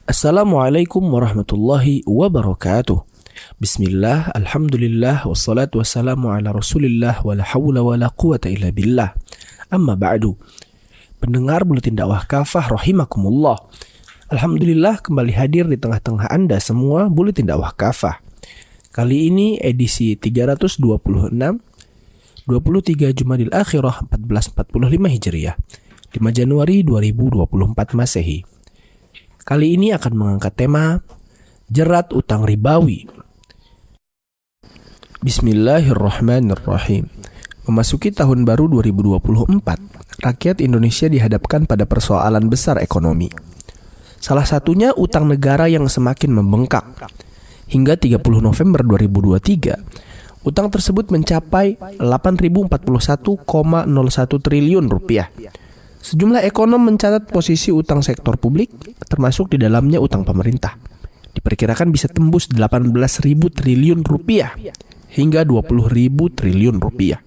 Assalamualaikum warahmatullahi wabarakatuh. Bismillah, alhamdulillah, wassalatu wassalamu ala rasulillah, wa la hawla wa la quwata illa billah. Amma ba'du. Pendengar Buletin Dakwah Kafah rahimakumullah. Alhamdulillah kembali hadir di tengah-tengah Anda semua Buletin Dakwah Kafah. Kali ini edisi 326, 23 Jumadil Akhirah 1445 Hijriah, 5 Januari 2024 Masehi. Kali ini akan mengangkat tema jerat utang ribawi. Bismillahirrahmanirrahim. Memasuki tahun baru 2024, rakyat Indonesia dihadapkan pada persoalan besar ekonomi. Salah satunya utang negara yang semakin membengkak. Hingga 30 November 2023, utang tersebut mencapai 8.041,01 triliun rupiah. Sejumlah ekonom mencatat posisi utang sektor publik, termasuk di dalamnya utang pemerintah, diperkirakan bisa tembus 18.000 triliun rupiah hingga 20.000 triliun rupiah.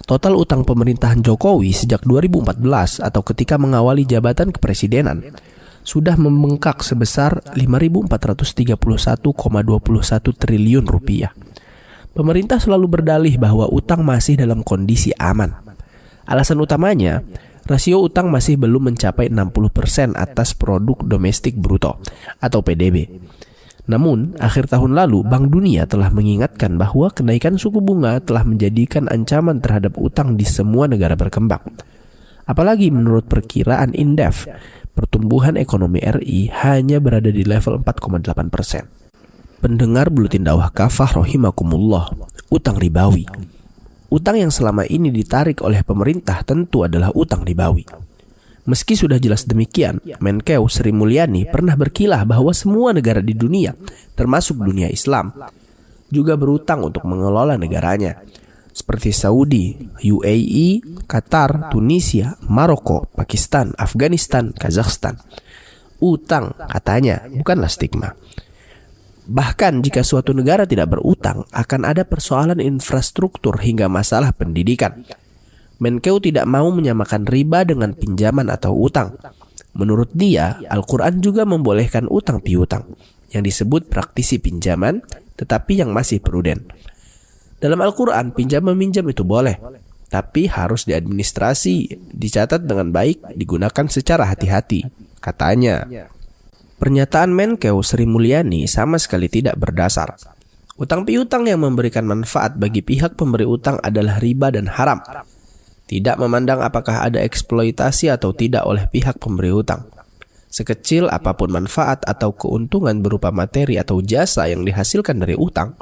Total utang pemerintahan Jokowi sejak 2014 atau ketika mengawali jabatan kepresidenan sudah membengkak sebesar 5.431,21 triliun rupiah. Pemerintah selalu berdalih bahwa utang masih dalam kondisi aman. Alasan utamanya, rasio utang masih belum mencapai 60% atas produk domestik bruto atau PDB. Namun, akhir tahun lalu Bank Dunia telah mengingatkan bahwa kenaikan suku bunga telah menjadikan ancaman terhadap utang di semua negara berkembang. Apalagi menurut perkiraan Indef, pertumbuhan ekonomi RI hanya berada di level 4,8%. Pendengar Buletin Dakwah Kafah rahimakumullah, utang ribawi. Utang yang selama ini ditarik oleh pemerintah tentu adalah utang ribawi. Meski sudah jelas demikian, Menkeu Sri Mulyani pernah berkilah bahwa semua negara di dunia, termasuk dunia Islam, juga berutang untuk mengelola negaranya. Seperti Saudi, UAE, Qatar, Tunisia, Maroko, Pakistan, Afghanistan, Kazakhstan. Utang, katanya, bukanlah stigma. Bahkan jika suatu negara tidak berutang, akan ada persoalan infrastruktur hingga masalah pendidikan. Menkeu tidak mau menyamakan riba dengan pinjaman atau utang. Menurut dia, Al-Quran juga membolehkan utang piutang, yang disebut praktisi pinjaman, tetapi yang masih pruden. Dalam Al-Quran, pinjam-meminjam itu boleh, tapi harus diadministrasi, dicatat dengan baik, digunakan secara hati-hati, katanya. Pernyataan Menkeu Sri Mulyani sama sekali tidak berdasar. Utang piutang yang memberikan manfaat bagi pihak pemberi utang adalah riba dan haram. Tidak memandang apakah ada eksploitasi atau tidak oleh pihak pemberi utang. Sekecil apapun manfaat atau keuntungan berupa materi atau jasa yang dihasilkan dari utang,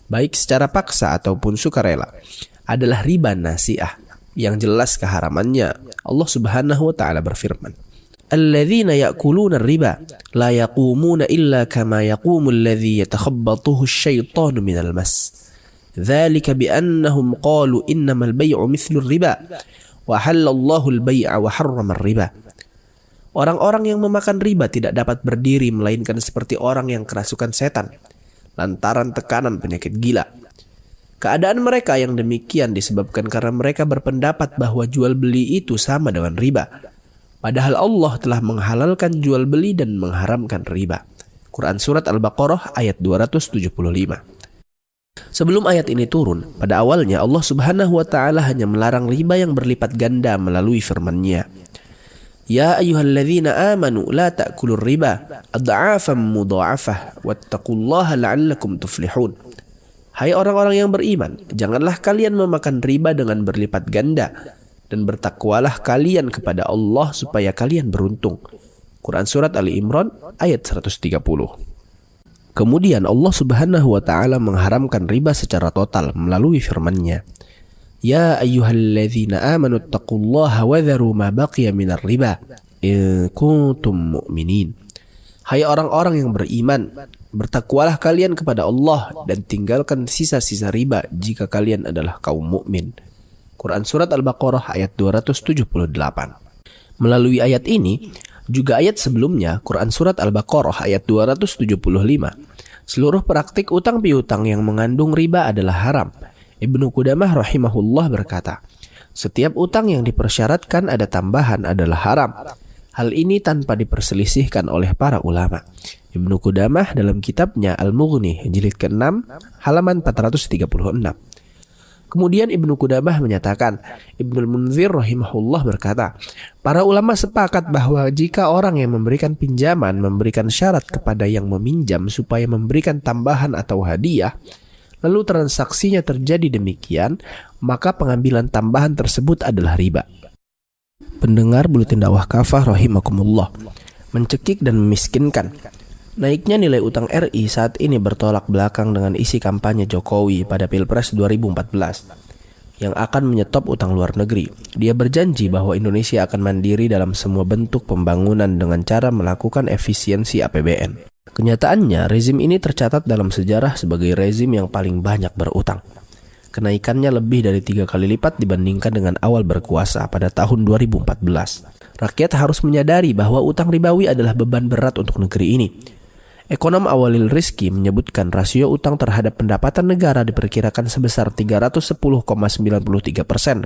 baik secara paksa ataupun sukarela, adalah riba nasi'ah yang jelas keharamannya. Allah Subhanahu wa taala berfirman, "Alladzina ya'kuluna ar-riba la yaqumuna illa kama yaqumu alladzi yatakhabbathuhu asy-syaitanu minal mas. Dzalika bi annahum qalu innamal bay'u mithlu ar-riba wa halallahu al-bay'a wa harrama ar-riba." Orang-orang yang memakan riba tidak dapat berdiri melainkan seperti orang yang kerasukan setan lantaran tekanan penyakit gila. Keadaan mereka yang demikian disebabkan karena mereka berpendapat bahwa jual beli itu sama dengan riba. Padahal Allah telah menghalalkan jual beli dan mengharamkan riba. Quran Surat Al-Baqarah ayat 275. Sebelum ayat ini turun, pada awalnya Allah Subhanahu wa ta'ala hanya melarang riba yang berlipat ganda melalui firman-Nya. Ya ayyuhalladzina amanu la ta'kulur riba ad'afan mudha'afah wattaqullaha la'allakum tuflihun. Hai orang-orang yang beriman, janganlah kalian memakan riba dengan berlipat ganda, dan bertakwalah kalian kepada Allah supaya kalian beruntung. Quran Surat Ali Imran ayat 130. Kemudian Allah Subhanahu wa ta'ala mengharamkan riba secara total melalui firman-Nya. Ya ayyuhalladzina amanu taqullaha wa dharu ma baqiya minar riba in kuntum mu'minin. Hai orang-orang yang beriman, bertakwalah kalian kepada Allah dan tinggalkan sisa-sisa riba jika kalian adalah kaum mukmin. Quran Surat Al-Baqarah ayat 278. Melalui ayat ini, juga ayat sebelumnya, Quran Surat Al-Baqarah ayat 275, seluruh praktik utang piutang yang mengandung riba adalah haram. Ibnu Qudamah rahimahullah berkata, setiap utang yang dipersyaratkan ada tambahan adalah haram. Hal ini tanpa diperselisihkan oleh para ulama. Ibnu Qudamah dalam kitabnya Al-Mughni jilid ke-6 halaman 436. Kemudian Ibnu Qudamah menyatakan, Ibnul Munzir rahimahullah berkata, para ulama sepakat bahwa jika orang yang memberikan pinjaman memberikan syarat kepada yang meminjam supaya memberikan tambahan atau hadiah, lalu transaksinya terjadi demikian, maka pengambilan tambahan tersebut adalah riba. Pendengar Buletin Dakwah Kafah rahimakumullah, mencekik dan memiskinkan. Naiknya nilai utang RI saat ini bertolak belakang dengan isi kampanye Jokowi pada Pilpres 2014 yang akan menyetop utang luar negeri. Dia berjanji bahwa Indonesia akan mandiri dalam semua bentuk pembangunan dengan cara melakukan efisiensi APBN. Kenyataannya, rezim ini tercatat dalam sejarah sebagai rezim yang paling banyak berutang. Kenaikannya lebih dari 3 kali lipat dibandingkan dengan awal berkuasa pada tahun 2014. Rakyat harus menyadari bahwa utang ribawi adalah beban berat untuk negeri ini. Ekonom Awalil Rizki menyebutkan rasio utang terhadap pendapatan negara diperkirakan sebesar 310,93%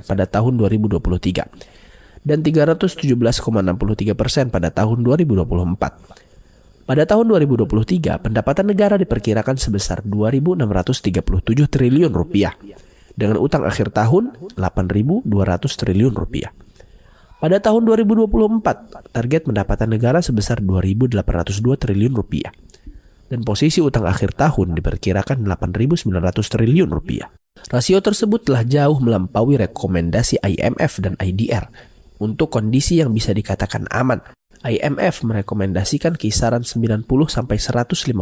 pada tahun 2023 dan 317,63% pada tahun 2024. Pada tahun 2023, pendapatan negara diperkirakan sebesar 2.637 triliun rupiah dengan utang akhir tahun 8.200 triliun rupiah. Pada tahun 2024, target pendapatan negara sebesar 2.802 triliun rupiah. Dan posisi utang akhir tahun diperkirakan 8.900 triliun rupiah. Rasio tersebut telah jauh melampaui rekomendasi IMF dan IDR untuk kondisi yang bisa dikatakan aman. IMF merekomendasikan kisaran 90-150%.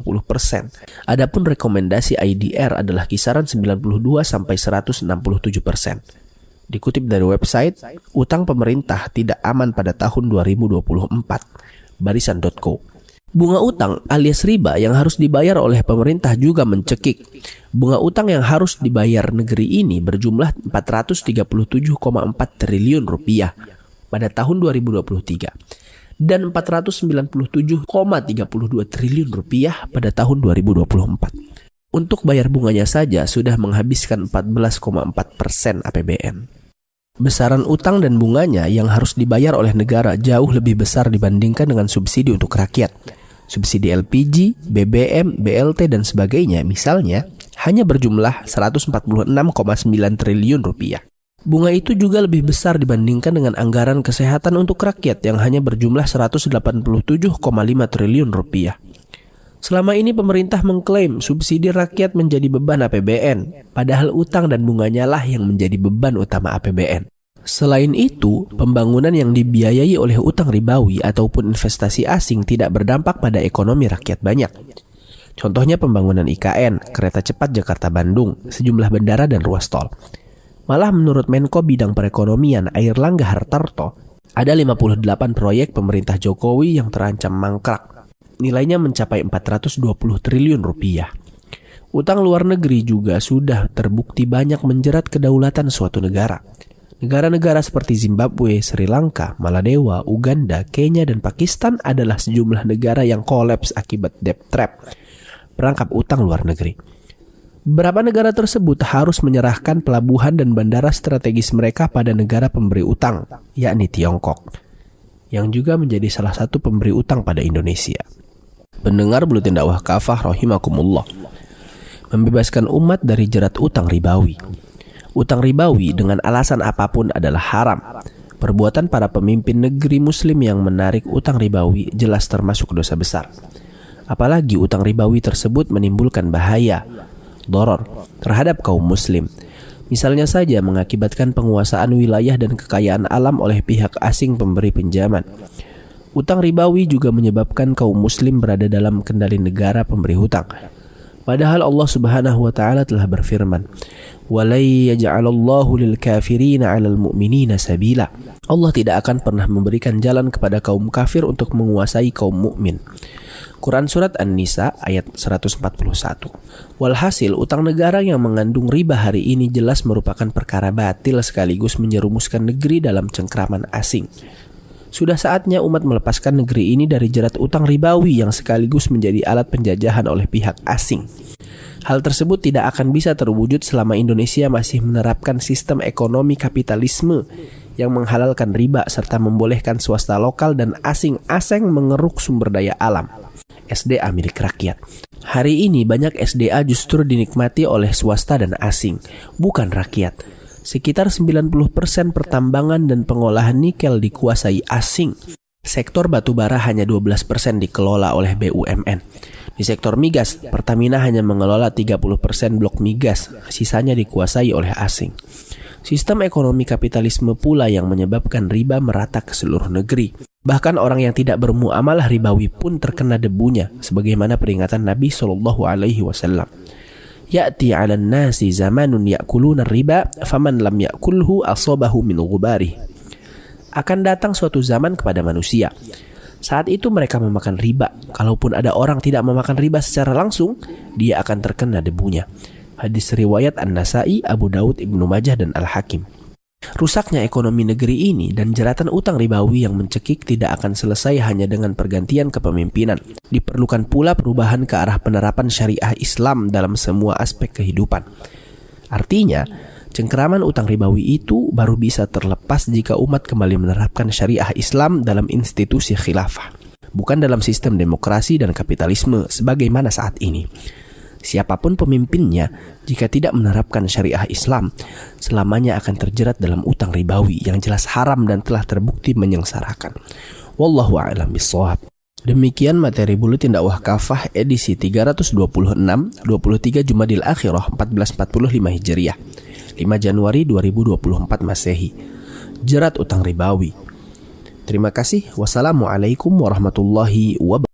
Adapun rekomendasi IDR adalah kisaran 92-167%. Dikutip dari website, utang pemerintah tidak aman pada tahun 2024, barisan.co. Bunga utang alias riba yang harus dibayar oleh pemerintah juga mencekik. Bunga utang yang harus dibayar negeri ini berjumlah 437,4 triliun rupiah pada tahun 2023 dan 497,32 triliun rupiah pada tahun 2024. Untuk bayar bunganya saja sudah menghabiskan 14,4% APBN. Besaran utang dan bunganya yang harus dibayar oleh negara jauh lebih besar dibandingkan dengan subsidi untuk rakyat. Subsidi LPG, BBM, BLT, dan sebagainya misalnya hanya berjumlah 146,9 triliun rupiah. Bunga itu juga lebih besar dibandingkan dengan anggaran kesehatan untuk rakyat yang hanya berjumlah 187,5 triliun rupiah. Selama ini pemerintah mengklaim subsidi rakyat menjadi beban APBN, padahal utang dan bunganya lah yang menjadi beban utama APBN. Selain itu, pembangunan yang dibiayai oleh utang ribawi ataupun investasi asing tidak berdampak pada ekonomi rakyat banyak. Contohnya pembangunan IKN, kereta cepat Jakarta-Bandung, sejumlah bandara dan ruas tol. Malah menurut Menko Bidang Perekonomian Airlangga Hartarto, ada 58 proyek pemerintah Jokowi yang terancam mangkrak. Nilainya mencapai 420 triliun rupiah. Utang luar negeri juga sudah terbukti banyak menjerat kedaulatan suatu negara. Negara-negara seperti Zimbabwe, Sri Lanka, Maladewa, Uganda, Kenya, dan Pakistan adalah sejumlah negara yang kolaps akibat debt trap, perangkap utang luar negeri. Beberapa negara tersebut harus menyerahkan pelabuhan dan bandara strategis mereka pada negara pemberi utang, yakni Tiongkok, yang juga menjadi salah satu pemberi utang pada Indonesia. Pendengar Buletin Dakwah Kafah rahimakumullah, membebaskan umat dari jerat utang ribawi. Utang ribawi dengan alasan apapun adalah haram. Perbuatan para pemimpin negeri muslim yang menarik utang ribawi jelas termasuk dosa besar. Apalagi utang ribawi tersebut menimbulkan bahaya, doror, terhadap kaum muslim. Misalnya saja mengakibatkan penguasaan wilayah dan kekayaan alam oleh pihak asing pemberi pinjaman. Utang ribawi juga menyebabkan kaum muslim berada dalam kendali negara pemberi hutang. Padahal Allah Subhanahu wa taala telah berfirman, "Walai yaj'alallahu lil kafirina 'alal mu'minina sabila." Allah tidak akan pernah memberikan jalan kepada kaum kafir untuk menguasai kaum mukmin. Quran Surat An-Nisa ayat 141. Walhasil, utang negara yang mengandung riba hari ini jelas merupakan perkara batil sekaligus menyerumuskan negeri dalam cengkraman asing. Sudah saatnya umat melepaskan negeri ini dari jerat utang ribawi yang sekaligus menjadi alat penjajahan oleh pihak asing. Hal tersebut tidak akan bisa terwujud selama Indonesia masih menerapkan sistem ekonomi kapitalisme yang menghalalkan riba serta membolehkan swasta lokal dan asing-asing mengeruk sumber daya alam. SDA milik rakyat. Hari ini banyak SDA justru dinikmati oleh swasta dan asing, bukan rakyat. Sekitar 90% pertambangan dan pengolahan nikel dikuasai asing. Sektor batubara hanya 12% dikelola oleh BUMN. Di sektor migas, Pertamina hanya mengelola 30% blok migas, sisanya dikuasai oleh asing. Sistem ekonomi kapitalisme pula yang menyebabkan riba merata ke seluruh negeri. Bahkan orang yang tidak bermuamalah ribawi pun terkena debunya, sebagaimana peringatan Nabi SAW. Ya'ti 'alan nasi zamanun ya'kuluna riba faman lam ya'kulhu asabahu min ghubari. Akan datang suatu zaman kepada manusia. Saat itu mereka memakan riba. Kalaupun ada orang tidak memakan riba secara langsung, dia akan terkena debunya. Hadis riwayat An-Nasa'i, Abu Daud, Ibnu Majah, dan Al-Hakim. Rusaknya ekonomi negeri ini dan jeratan utang ribawi yang mencekik tidak akan selesai hanya dengan pergantian kepemimpinan. Diperlukan pula perubahan ke arah penerapan syariah Islam dalam semua aspek kehidupan. Artinya, cengkeraman utang ribawi itu baru bisa terlepas jika umat kembali menerapkan syariah Islam dalam institusi khilafah, bukan dalam sistem demokrasi dan kapitalisme sebagaimana saat ini. Siapapun pemimpinnya, jika tidak menerapkan syariah Islam, selamanya akan terjerat dalam utang ribawi yang jelas haram dan telah terbukti menyengsarakan. Wallahu a'lam bishawab. Demikian materi Buletin Dakwah Kafah edisi 326, 23 Jumadil Akhirah 1445 Hijriah, 5 Januari 2024 Masehi. Jerat utang ribawi. Terima kasih. Wassalamualaikum warahmatullahi wabarakatuh.